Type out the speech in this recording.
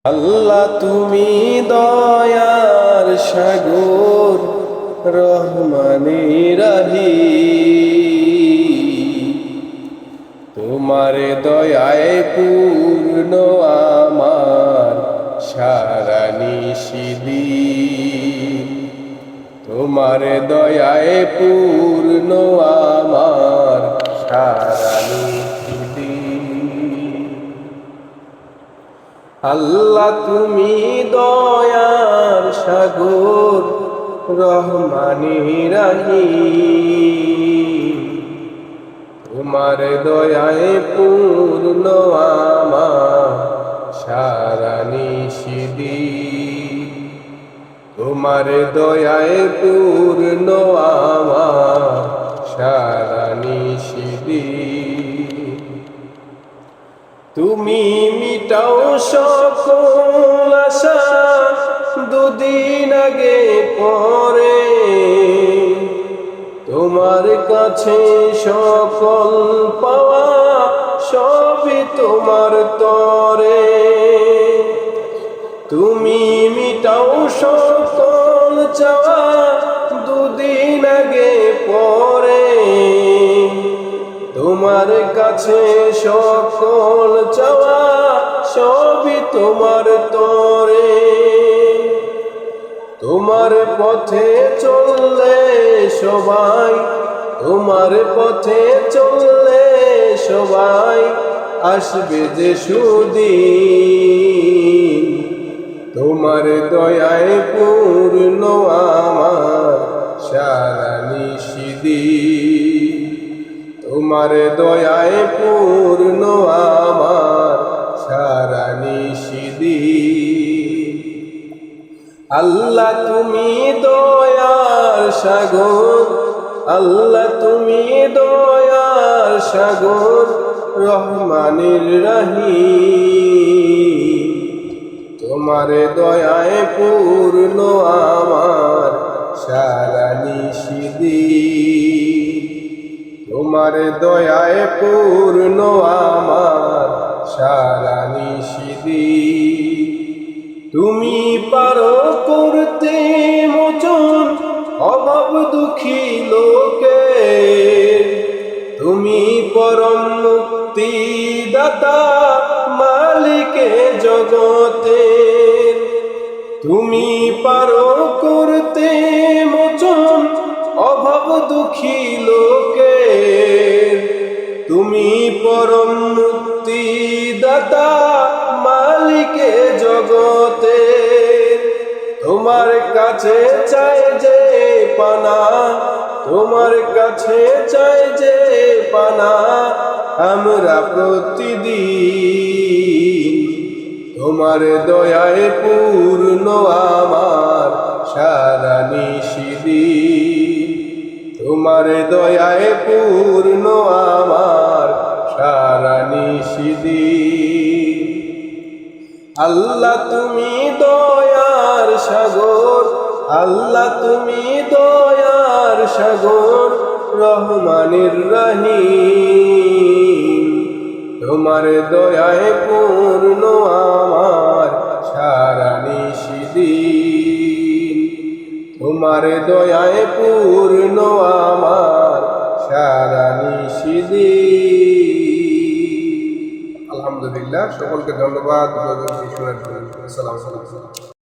আল্লাহ তুমি দয়ার সাগর, রহমানে রহিম। তোমার দয়ায় পূর্ণ আমার সারা নিশিদিন। তোমার দয়ায় পূর্ণ আমার সারা নিশিদিন। আল্লাহ তুমি দয়ার সাগর, রহমানে রহিম। তোমার দয়ায় পূর্ণ আমার সারা নিশিদিন। তোমার দয়ায় পূর্ণ আমার সারা নিশিদিন। তুমি মিটাও সকল আশা দুদিন আগে পরে। তোমার কাছে সকল পাওয়া সবই তোমার তরে। তুমি মিটাও সকল চাওয়া দুদিন আগে পরে। তোমার কাছে সকল চাওয়া সবই তোমার তরে। তোমার পথে চললে সবাই, তোমার পথে চললে সবাই আসবে যে সুদিন। তোমার দয়ায় পূর্ণ আমার সারা নিশিদিন। তোমার দয়ায় পূর্ণ আমার সারা নিশিদিন। আল্লাহ তুমি দয়ার সাগর, আল্লাহ তুমি দয়ার সাগর, রহমানের রহিম। তোমার দয়ায় পূর্ণ আমার সারা নিশিদিন। তোমার দয়ায় পূর্ণ আমার সারা নিশিদিন। তুমি পারো করতে মোচন অভাব দুঃখী লোকে। তুমি পরম মুক্তি দাতা মালিকে জগতে। তুমি পারো করতে মোচন অভাব দুঃখী লোকে। তুমি পরম মুক্তি দাতা মালিকে জগতে। তোমার কাছে চাই যে পানা, তোমার কাছে চাই যে পানা আমরা প্রতিদিন। তোমার দয়ায় পূর্ণ আমার সারা নিশিদিন। তোমার দয়ায় পূর্ণ আমার সারা নিশিদিন। আল্লাহ তুমি দয়ার সাগর, আল্লাহ তুমি দয়ার সাগর, রহমানের রহিম। তোমার দয়ায় পূর্ণ আমার সারা নিশিদিন। তোমার দয়ায় পূর্ণ আমার সারা নিশিদিন। আলহামদুলিল্লাহ, সকলকে ধন্যবাদ। আসসালামু আলাইকুম।